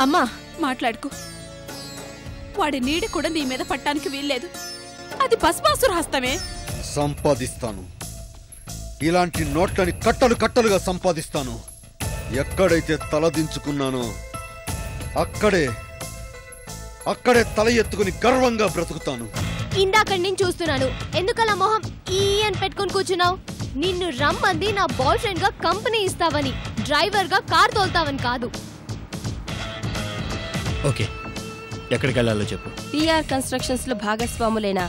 అమ్మా మాట్లాడుకో. వాడి నీడి కూడా నీ మీద పట్టానికి వీల్లేదు. అది భస్మాసుర హస్తమే. సంపాదిస్తాను. ఇలాంటి నోట్లని కట్టలు కట్టలుగా సంపాదిస్తాను. ఎక్కడైతే తలదించుకున్నానో అక్కడే తల ఎత్తుకుని గర్వంగా బ్రతుకుతాను. ఇందాక నేను చూస్తున్నాను. ఎందుకలా మొహం ఈ అని పెట్టుకుని కూర్చున్నావు? నిన్ను రమ్మంది నా బాయ్ ఫ్రెండ్ గా కంపెనీ ఇస్తావని, డ్రైవర్ గా కార్ తోలుతావని కాదు. ఓకే, ఎక్కడికి వెళ్ళాలో చెప్పు. పిఆర్ కన్స్ట్రక్షన్స్ లో భాగస్వాములైన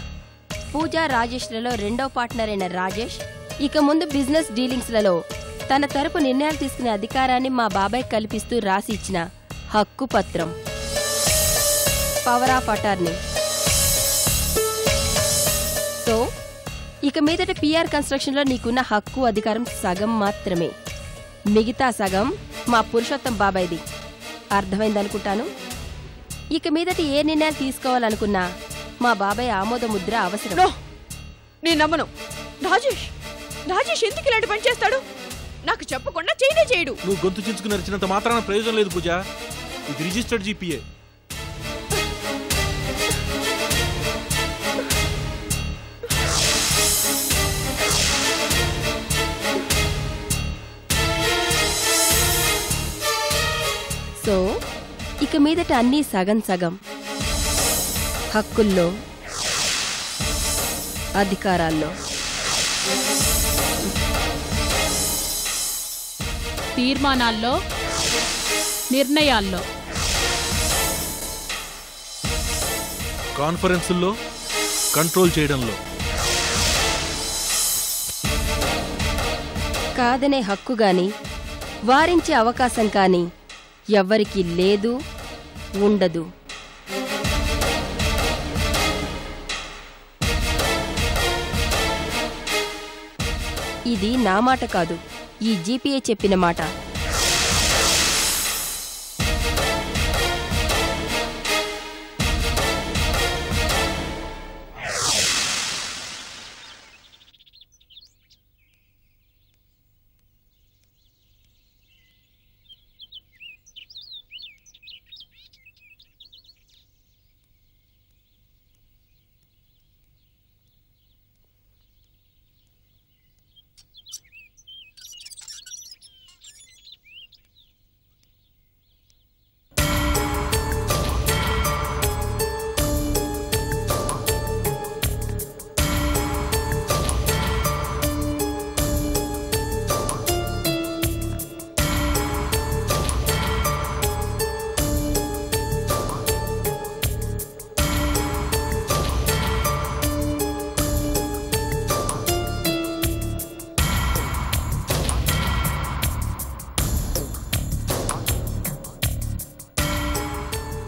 పూజా రాజేష్లలో రెండో పార్ట్నర్ అయిన రాజేష్ ఇక ముందు బిజినెస్ డీలింగ్స్ లలో తన తరపు నిర్ణయాలు తీసుకునే అధికారాన్ని మా బాబాయ్ కల్పిస్తూ రాసి ఇచ్చిన హక్కు పత్రం, పవర్ ఆఫ్ అటార్నీ. సో ఇక మీదట పిఆర్ కన్స్ట్రక్షన్ లో నీకున్న హక్కు అధికారం సగం మాత్రమే. మిగతా సగం మా పురుషోత్తం బాబాయ్ది. అర్థమైందనుకుంటాను. ఇక మీదట ఏ నిర్ణయాలు తీసుకోవాలనుకున్నా మా బాబాయ్ ఆమోద ముద్ర అవసరం. నేను నమ్మను. రాజేష్ ఎందుకు ఇలాంటి పని చేస్తాడు? నాకు చెప్పకుండా చేయడు. నువ్వు గొంతు చించుకుని నరిచినంత మాత్రాన ప్రయోజనం లేదు పూజ. ఇది రిజిస్టర్డ్ జీపీఏ. సో ఇక మీదట అన్నీ సగం సగం. హక్కుల్లో, అధికారాల్లో. తీర్మానాల్లో, నిర్ణయాల్లో, కాన్ఫరెన్సుల్లో, కంట్రోల్ చేయడంలో. కాదనే హక్కు గాని, వారించే అవకాశం కాని ఎవ్వరికీ లేదు, ఉండదు. ఇది నా మాట కాదు, ఈ జీపీఏ చెప్పిన మాట.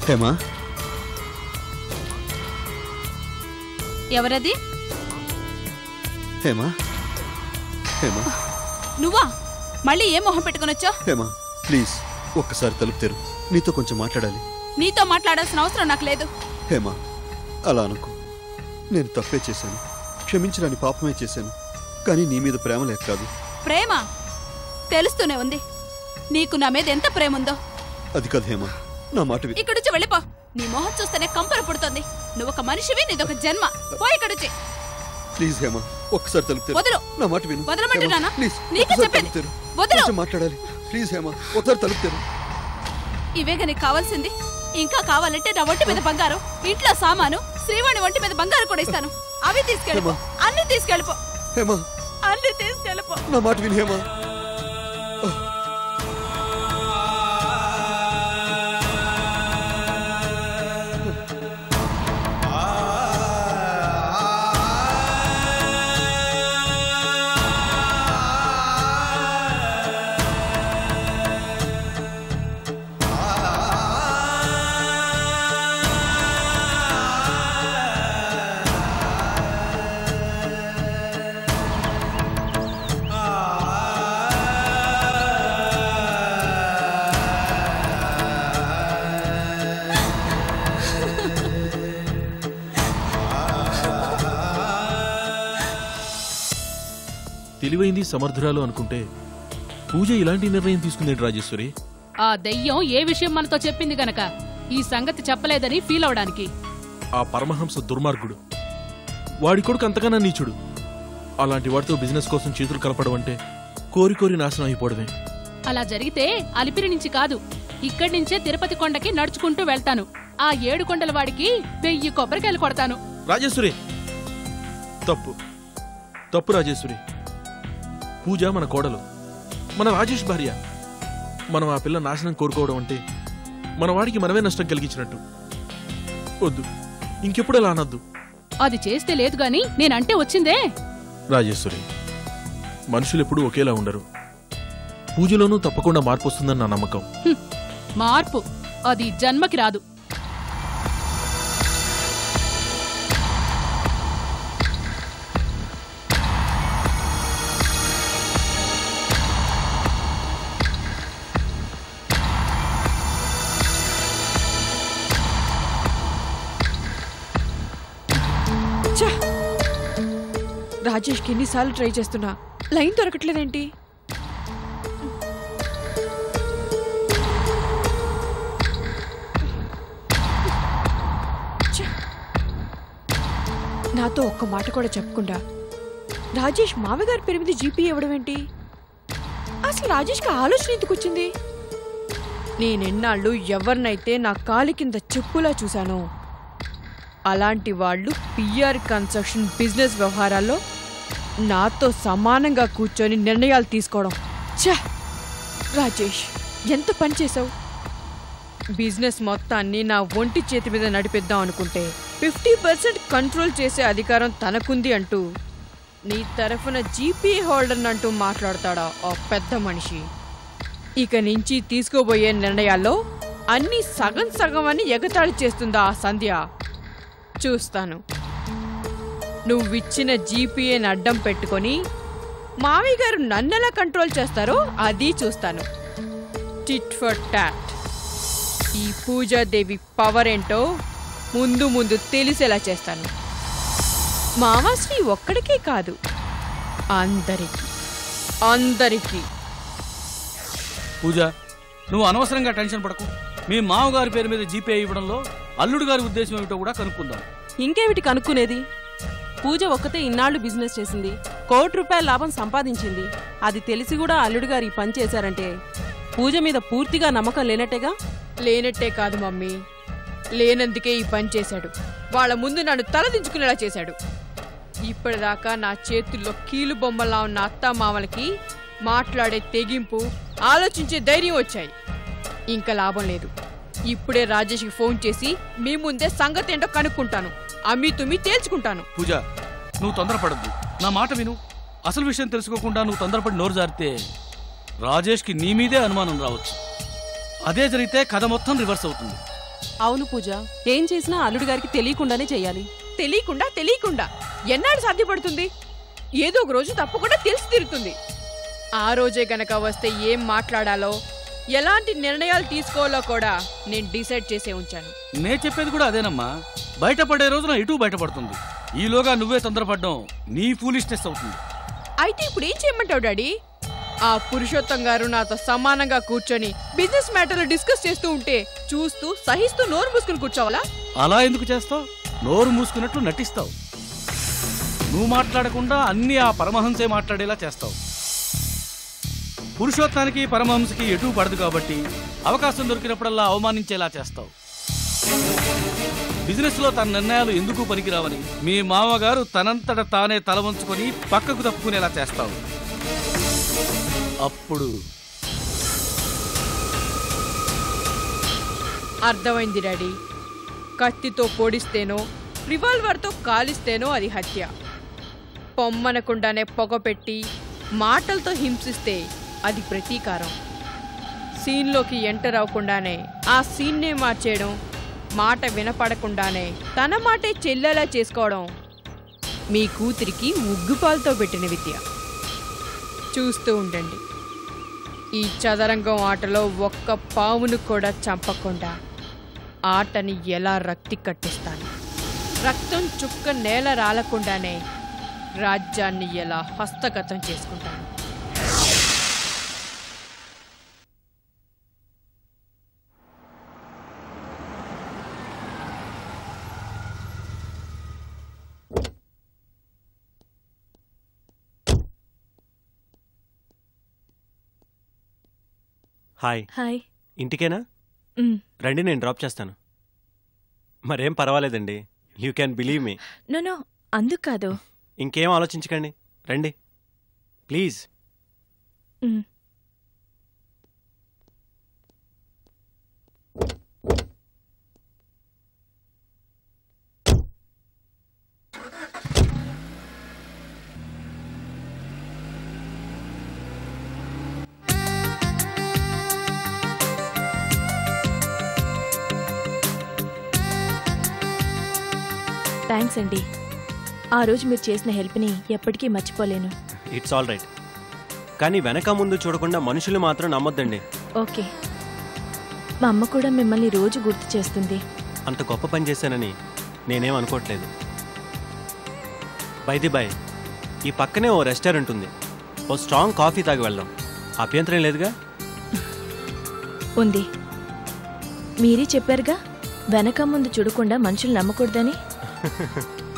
హేమా, ఎవరది? హేమా, హేమా, నువ్వా? మళ్ళీ ఏ మొహం పెట్టుకునొచ్చా? హేమా ప్లీజ్ ఒక్కసారి తలుపు తెరు. నీతో కొంచెం మాట్లాడాలి. నీతో మాట్లాడాల్సిన అవసరం నాకు లేదు. హేమా అలా అనుకో. నేను తప్పే చేశాను, క్షమించడానికి పాపమే చేశాను. కానీ నీ మీద ప్రేమ లేక కాదు. ప్రేమ తెలుస్తూనే ఉంది. నీకు నా మీద ఎంత ప్రేమ ఉందో. అది కాదు హేమా, నా మాట విను. ఇక్కడి నుంచి వెళ్ళిపో. నీ మొహం చూస్తేనే కంపర పుడుతుంది. నువ్వు ఒక మనిషివి, నీదొక జన్మ. పో ఇక్కడి నుంచి. ప్లీజ్ హేమా ఒక్కసారి తలుపు తెరు. వదలు. నా మాట విను. వదలమంటున్నానా? ప్లీజ్ నీకే చెప్పేది. వదలు. కొంచెం మాట్లాడాలి. ప్లీజ్ హేమా ఒకసారి తలుపు తెరు. ఇవేగా నీకు కావాల్సింది. ఇంకా కావాలంటే నా ఒంటి మీద బంగారం, ఇంట్లో సామాను, శ్రీవాణి ఒంటి మీద బంగారం కూడా ఇస్తాను. అవి తీసుకెళ్ళిపో. అన్ని తీసుకెళ్ళిపో. హేమా అన్ని తీసుకెళ్ళిపో. నా మాట విను హేమా. తెలివైంది సమర్థురాలు అనుకుంటే పూజ ఇలాంటి నిర్ణయం తీసుకుందేంటి రాజేశ్వరి? ఆ దెయ్యం ఏ విషయం మనతో చెప్పింది గనక ఈ సంగతి చెప్పలేదని ఫీల్ అవడానికి. ఆ పరమహంస దుర్మార్గుడు, వాడి కొడుకు అంతకన్నా నీచుడు. అలాంటి వాడితో బిజినెస్ కోసం చేతులు కలపడం అంటే కోరి కోరి నాశనం అయిపోవడమే. అలా జరిగితే అలిపిరి నుంచి కాదు, ఇక్కడి నుంచే తిరుపతి కొండకి నడుచుకుంటూ వెళ్తాను. ఆ 7 కొండల వాడికి 1000 కొబ్బరికాయలు కొడతాను. రాజేశ్వరి, తప్పు తప్పు రాజేశ్వరి. పూజ మన కోడలు, మన రాజేష్ భార్య. మనం ఆ పిల్ల నాశనం కోరుకోవడం అంటే మన వాడికి మనమే నష్టం కలిగించినట్టు. వద్దు, ఇంకెప్పుడు అలా అనొద్దు. అది చేస్తే లేదు గాని నేనంటే వచ్చిందే. రాజేశ్వరి, మనుషులెప్పుడూ ఒకేలా ఉండరు. పూజలోనూ తప్పకుండా మార్పు వస్తుందని నా నమ్మకం. మార్పు అది జన్మకి రాదు. రాజేష్కి ఎన్నిసార్లు ట్రై చేస్తున్నా లైన్ దొరకట్లేదేంటి? నాతో ఒక్క మాట కూడా చెప్పకుండా రాజేష్ మామగారి పేరు మీద జీపీ ఇవ్వడం ఏంటి? అసలు రాజేష్కి ఆలోచన ఎందుకు వచ్చింది? నేనెన్నాళ్ళు ఎవరినైతే నా కాలి కింద చెప్పులా చూశానో అలాంటి వాళ్ళు పిఆర్ కన్స్ట్రక్షన్ బిజినెస్ వ్యవహారాల్లో నాతో సమానంగా కూర్చొని నిర్ణయాలు తీసుకోవడం. ఛ! రాజేష్, ఎంత పని చేసావు? బిజినెస్ మొత్తాన్ని నా ఒంటి చేతి మీద నడిపిద్దాం అనుకుంటే 50% కంట్రోల్ చేసే అధికారం తనకుంది అంటూ నీ తరఫున జీపీఏ హోల్డర్ అంటూ మాట్లాడతాడా ఆ పెద్ద మనిషి? ఇక నుంచి తీసుకోబోయే నిర్ణయాల్లో అన్నీ సగం సగం అని ఎగతాళి చేస్తుందా ఆ సంధ్య? చూస్తాను. నువ్విచ్చిన జీపీఏని అడ్డం పెట్టుకొని మావయ్య గారు నన్నెలా కంట్రోల్ చేస్తారో అది చూస్తాను. Tit for tat. ఈ పూజాదేవి పవర్ ఏంటో ముందు ముందు తెలిసేలా చేస్తాను. మామాశ్రీ ఒక్కడికే కాదు, అందరికీ అందరికీ. పూజ, నువ్వు అనవసరంగా టెన్షన్ పడకు. మీ మామగారి పేరు మీద జీపే ఇవ్వడంలో అల్లుడు గారి ఉద్దేశం ఏమిటో కూడా కనుక్కుందాం. ఇంకేమిటి కనుక్కునేది? పూజ ఒక్కతే ఇన్నాళ్లు బిజినెస్ చేసింది, ₹1 కోటి లాభం సంపాదించింది. అది తెలిసి కూడా అల్లుడు గారు ఈ పని చేశారంటే పూజ మీద పూర్తిగా నమ్మకం లేనట్టేగా? లేనట్టే కాదు మమ్మీ, లేనందుకే ఈ పని చేశాడు. వాళ్ళ ముందు నన్ను తలదించుకునేలా చేశాడు. ఇప్పటిదాకా నా చేతుల్లో కీలు బొమ్మలా ఉన్న అత్తామామలకి మాట్లాడే తెగింపు, ఆలోచించే ధైర్యం వచ్చాయి. ఇంకా లాభం లేదు. ఇప్పుడే రాజేష్కి ఫోన్ చేసి మీ ముందే సంగతి ఏంటో కనుక్కుంటాను. అమ్మి తుమ్మి తేల్చుకుంటాను. పూజ, నువ్వు తొందరపడద్దు. నా మాట విను. అసలు విషయం తెలుసుకోకుండా నువ్వు తొందరపడి నోరు జారితే రాజేష్కి నీ మీదే అనుమానం రావచ్చు. అదే జరిగితే కథ మొత్తం రివర్స్ అవుతుంది. అవును పూజ, ఏం చేసినా అల్లుడు గారికి తెలియకుండానే చెయ్యాలి. తెలియకుండా ఎన్నాళ్ళు సాధ్యపడుతుంది? ఏదో ఒక రోజు తప్పకుండా తెలిసి తీరుతుంది. ఆ రోజే గనక వస్తే ఏం మాట్లాడాలో, ఎలాంటి నిర్ణయాలు తీసుకోవాలో కూడా నేను డిసైడ్ చేసే ఉంచాను. నే చెప్పేది కూడా అదేనమ్మా. బయటపడే రోజున ఇటు బయటపడుతుంది. ఈలోగా నువ్వే తొందరపడడం నీ ఫూలిష్నెస్ అవుతుంది. అయితే ఇప్పుడు ఏం చేయమంటావు డాడీ? ఆ పురుషోత్తం గారు నాతో సమానంగా కూర్చొని బిజినెస్ మ్యాటర్లు డిస్కస్ చేస్తూ ఉంటే చూస్తూ సహిస్తూ నోరు మూసుకుని కూర్చోవాలా? అలా ఎందుకు చేస్తావు? నోరు మూసుకున్నట్లు నటిస్తావు. నువ్వు మాట్లాడకుండా అన్ని ఆ పరమహంసే మాట్లాడేలా చేస్తావు. పురుషోత్తానికి పరమహంసకి ఎటూ పడదు కాబట్టి అవకాశం దొరికినప్పుడల్లా అవమానించేలా చేస్తావు. బిజినెస్ లో తన నిర్ణయాలు ఎందుకు పనికిరావని మీ మామగారు తనంతట తానే తల వంచుకొని పక్కకు తప్పుకునేలా చేస్తావు. అప్పుడు అర్థమైంది డాడీ. కత్తితో పొడిస్తేనో రివాల్వర్తో కాలిస్తేనో అది హత్య. పొమ్మనకుండానే పొగపెట్టి మాటలతో హింసిస్తే అది ప్రతీకారం. సీన్లోకి ఎంటర్ అవ్వకుండానే ఆ సీన్నే మార్చేయడం, మాట వినపడకుండానే తన మాటే చెల్లేలా చేసుకోవడం మీ కూతురికి ముగ్గుపాలతో పెట్టిన విద్య. చూస్తూ ఉండండి. ఈ చదరంగం ఆటలో ఒక్క పావును కూడా చంపకుండా ఆటని ఎలా రక్తి కట్టిస్తాను. రక్తం చుక్క నేల రాలకుండానే రాజ్యాన్ని ఎలా హస్తగతం చేసుకుంటాను. హాయ్. హాయ్. ఇంటికేనా? రండి, నేను డ్రాప్ చేస్తాను. మరేం పర్వాలేదండి, you can believe me. No అందుకు కాదు. ఇంకేం ఆలోచించకండి, రండి ప్లీజ్. థ్యాంక్స్ అండి. ఆ రోజు మీరు చేసిన హెల్ప్ని ఎప్పటికీ మర్చిపోలేను. It's all right. కానీ వెనక ముందు చూడకుండా మనుషులు మాత్రం నమ్మొద్దండి. ఓకే. మా అమ్మ కూడా మిమ్మల్ని రోజు గుర్తు చేస్తుంది. అంత గొప్ప పని చేశానని నేనేం అనుకోవట్లేదు. బై ది బై, ఈ పక్కనే ఓ రెస్టారెంట్ ఉంది, ఓ స్ట్రాంగ్ కాఫీ తాగి వెళ్దాం. అభ్యంతరం లేదుగా? ఉంది. మీరే చెప్పారుగా వెనక ముందు చూడకుండా మనుషులు నమ్మకూడదని.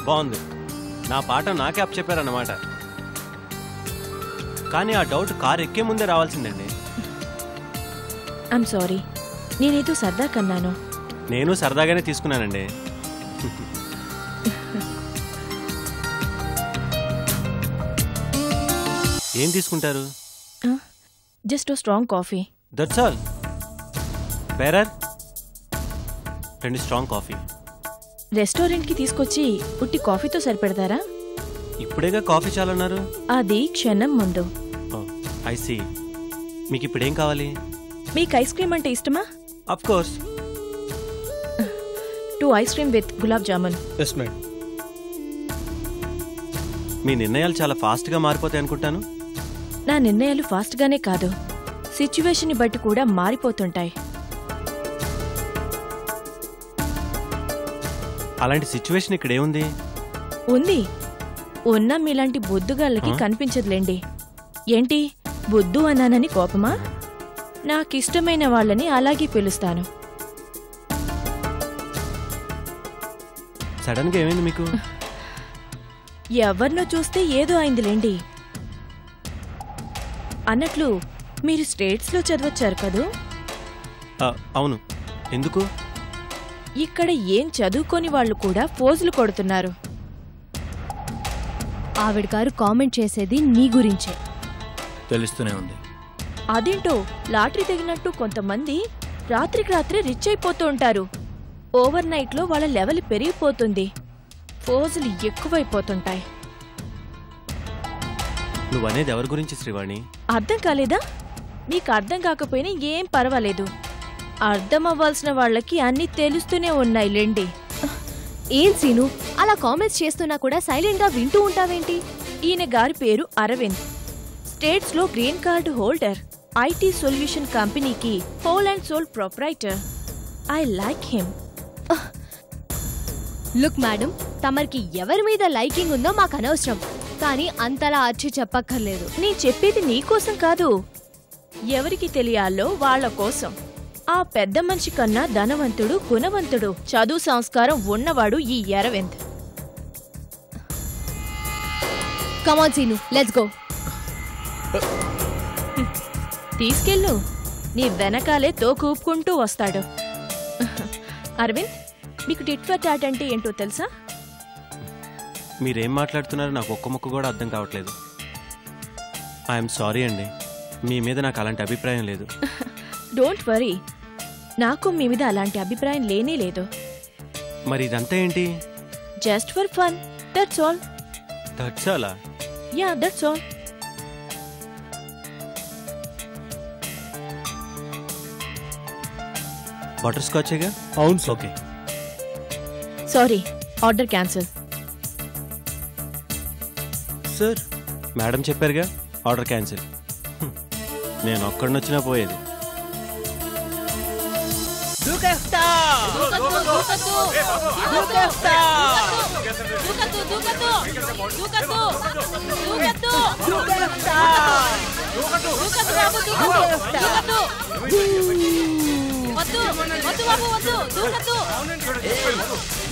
బాగుంది, నా పాట నాకే అప్ చెప్పారన్నమాట. కానీ ఆ డౌట్ కార్ ఎక్కే ముందే రావాల్సిందండి. ఐమ్ సారీ, నేనేదో సరదా కన్నాను. నేను సరదాగానే తీసుకున్నానండి. ఏం తీసుకుంటారు? Just a strong coffee. That's all. Bearer, 2 strong coffee. రెస్టారెంట్కి తీసుకొచ్చి ఉట్టి కాఫీతో సరిపెడతారా? ఇప్పుడేగా కాఫీ చాలన్నారు. అది క్షణం ముందు. I see. మీకు ఇప్పుడేం కావాలి? మీకు ఐస్ క్రీమ్ అంటే ఇష్టమా? Of course. 2 ice cream with gulab jamun. Yes madam. మీ నిర్ణయాలు చాలా ఫాస్ట్గా మారిపోతాయి అనుకుంటాను. నా నిర్ణయాలు ఫాస్ట్గానే కాదు, సిచ్యువేషన్ని బట్టి కూడా మారిపోతుంటాయి. అలాంటి సిచ్యువేషన్ ఇక్కడ ఏముంది? ఉంది. ఉన్నా మీలాంటి బొద్దుగాళ్ళకి కనిపించదులేండి. ఏంటి బొద్దు అన్నానని కోపమా? నాకిష్టమైన వాళ్ళని అలాగే పిలుస్తాను. సడన్ గా ఏమైంది మీకు? ఎవరినో చూస్తే ఏదో అయిందిలేండి. అన్నట్లు మీరు స్టేట్స్లో చదవచ్చారు కదూ? అవును. ఎందుకు? ఇక్కడ ఏం చదువుకొని వాళ్ళు కూడా ఫోజులు కొడుతున్నారు. ఆవిడ గారు కామెంట్ చేసేది నీ గురించే. తెలుస్తూనే ఉంది. అదేంటో లాటరీ తగినట్టు కొంతమంది రాత్రికి రాత్రే రిచ్ అయిపోతూ ఉంటారు. ఓవర్ నైట్లో వాళ్ళ లెవెల్ పెరిగిపోతుంది, ఫోజులు ఎక్కువైపోతుంటాయి. నువ్వనేది ఎవరి గురించి శ్రీవాణి? అర్థం కాలేదా? మీకు అర్థం కాకపోయినా ఏం పర్వాలేదు. అర్థం అవ్వాల్సిన వాళ్ళకి అన్నీ తెలుస్తూనే ఉన్నాయిలేండి. ఏం సీను, అలా కామెంట్స్ చేస్తున్నా కూడా సైలెంట్ గా వింటూ ఉంటావేంటి? ఈయన గారి పేరు అరవింద్, స్టేట్స్ లో green card holder, IT solution కంపెనీకి whole and sole proprietor. I like him. Look madam, తమరికి ఎవరి మీద లైకింగ్ ఉందో మాకు అనవసరం, కానీ అంతలా అర్చి చెప్పక్కర్లేదు. నీ చెప్పేది నీకోసం కాదు, ఎవరికి తెలియాలో వాళ్ళ కోసం. ఆ పెద్ద మనిషి కన్నా ధనవంతుడు, గుణవంతుడు, చదువు సంస్కారం ఉన్నవాడు ఈ Arvind. Come on Seenu, let's go. తీసుకెళ్ళు, నీ వెనకాలే తోకూపుకుంటూ వస్తాడు. అరవింద్, మీకు టిట్ ఫర్ టాట్ అంటే ఏంటో తెలుసా? మీరేం మాట్లాడుతున్నారో నాకు ఒక్క ముక్క కూడా అర్థం కావట్లేదు. ఐఎమ్ సారీ అండి, మీ మీద నాకు అలాంటి అభిప్రాయం లేదు. డోంట్ వరీ, నాకు మీ మీద అలాంటి అభిప్రాయం లేనే లేదు. మరి ఇదంతా ఏంటి? Just for fun, that's all. That's all? Yeah, that's all. Butter స్కాచేగా? అవును. Okay. Sorry, order cancel. Sir, madam చెప్పారుగా ఆర్డర్ క్యాన్సిల్. నేను ఒక్కడినొచ్చినా పోయేది.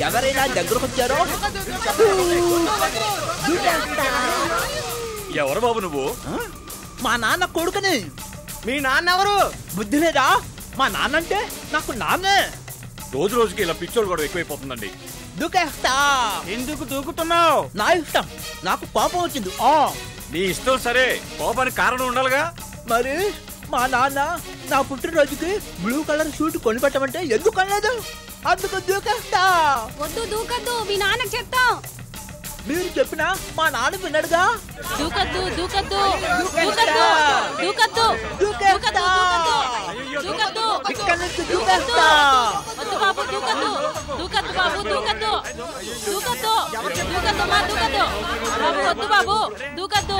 ఎవరైనా దగ్గరకు వచ్చారో? ఎవరు బాబు నువ్వు? మా నాన్న కొడుకుని. మీ నాన్న ఎవరు? బుద్ధి లేదా? మా నాన్న అంటే నాకు నాన్నే. రోజు రోజుకి ఇలా పిచ్చోళ్ళు కూడా ఎక్కువైపోతుందండి. దూకేస్తా. ఎందుకు దూకుతున్నావు? నా ఇష్టం. నాకు కోపం వచ్చింది. నీ ఇష్టం సరే, కోపానికి కారణం ఉండాలిగా. మరి మా నాన్న నా పుట్టినరోజుకి బ్లూ కలర్ షూట్ కొనిపెట్టమంటే ఎందుకు అనలేదు? అందుకు దూకేస్తా. వద్దు, దూకద్దు, మీ నాన్నకు చెప్తాం. మీరు చెప్పినా మా నాన్న విన్నాడుగా. దూకద్దు దూకద్దు దూకద్దు దూకద్దు దూకద్దు దూకద్దు ఇక్కడి నుంచి దూకేస్తా. వద్దు బాబు దూకద్దు దూకద్దు బాబు దూకద్దు దూకద్దు దూకద్దు మా దూకద్దు బాబు వద్దు బాబు దూకద్దు.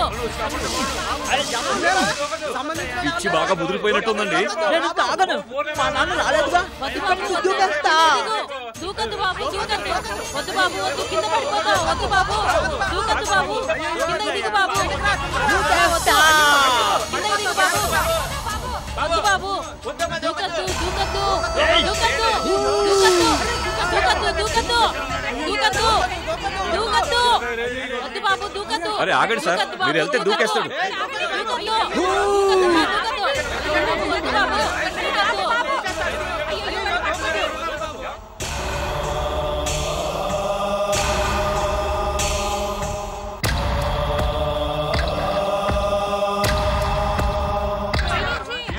పిచ్చి బాగా ముదిరిపోయినట్టుందండి. నేను తాగను. మా నాన్న రాలేదుగా. ఇక్కడి నుంచి దూకేస్తా. దూకద్దు బాబు దూకద్దు. వద్దు బాబు వద్దు, కింద పడిపోతావు. వద్దు బాబు దూకద్దు బాబు, కిందకి దిగు బాబు. దూకేస్తా. కిందకి దిగు బాబు. వద్దు బాబు దూకద్దు దూకద్దు దూకద్దు దూకద్దు దూకద్దు దూకద్దు దూకద్దు. వద్దు బాబు దూకద్దు. అరే ఆగండి సార్, మీరు వెళ్తే దూకేస్తాడు.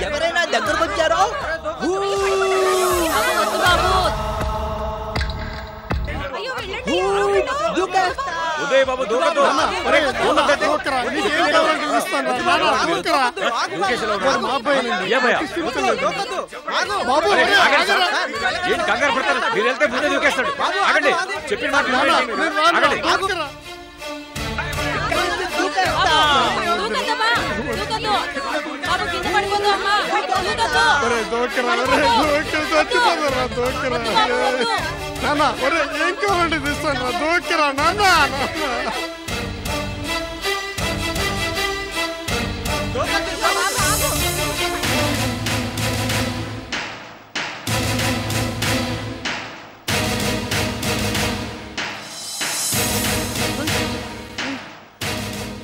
ఎవరైనా దగ్గరకు వచ్చారో ఉదయ్ బాబు దూకద్దు. ఏంటి కంగారు పడతారు? మీరు వెళ్తే ముందే దూకేస్తాడు. ఆగండి, చెప్పిన మాట ఆగండి. ఏం కావాలంటే తీస్తాను. దూకరా నాన్న.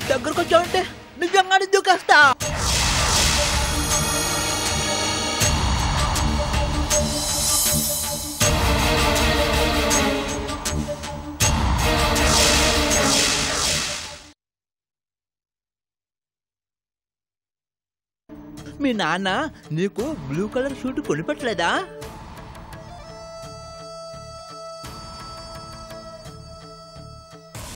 దగ్గరకు వచ్చావంటే నిజంగానే దూకేస్తా. మీ నాన్న నీకు బ్లూ కలర్ షూట్ కొనిపెట్టలేదా?